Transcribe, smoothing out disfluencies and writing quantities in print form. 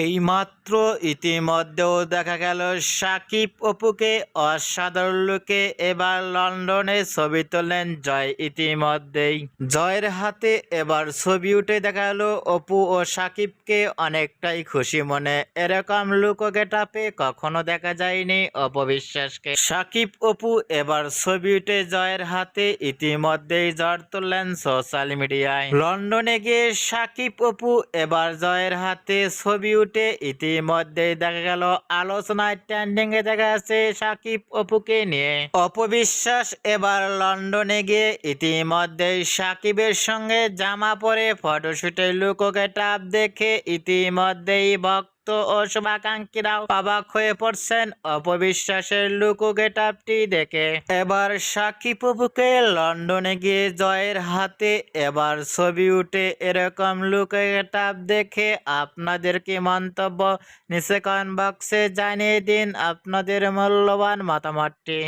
এইমাত্র ইতিমধ্যেও দেখা গেল সাকিব অপুকে অসাধারণ লুকে এবার লন্ডনে ছবি তোলেন জয়। ইতিমধ্যেই জয়ের হাতে এবার ছবি উঠে দেখা গেল অপু ও সাকিবকে অনেকটাই খুশি মনে। এরকম লুক ও গেটআপে কখনো দেখা যায়নি অপবিশ্বাসকে। সাকিব অপু এবার ছবি উঠে জয়ের হাতে ইতিমধ্যেই ঝড় তুললেন সোশ্যাল মিডিয়ায়। লন্ডনে গিয়ে সাকিব অপু এবার জয়ের হাতে ছবি উঠে ইতিমধ্যেই দেখা গেল আলোচনায় ট্রেন্ডিং এ দেখা যাচ্ছে সাকিব অপুকে নিয়ে। অপবিশ্বাস এবার লন্ডনে গিয়ে ইতিমধ্যেই সাকিবের সঙ্গে জামা পরে ফটোশুটের লুক ও গেটআপ দেখে ইতিমধ্যেই ভক্ত ও শুভাকাঙ্ক্ষীরাও অবাক হয়ে পড়ছেন অপবিশ্বাসের লুক ও গেটআপটি দেখে। এবার সাকিব অপুকে লন্ডনে গিয়ে জয়ের হাতে এবার ছবি উঠে এরকম লুক ও গেটআপ দেখে আপনাদের কি মন্তব্য নিচে কমেন্ট বক্সে জানিয়ে দিন আপনাদের মূল্যবান মতামতটি।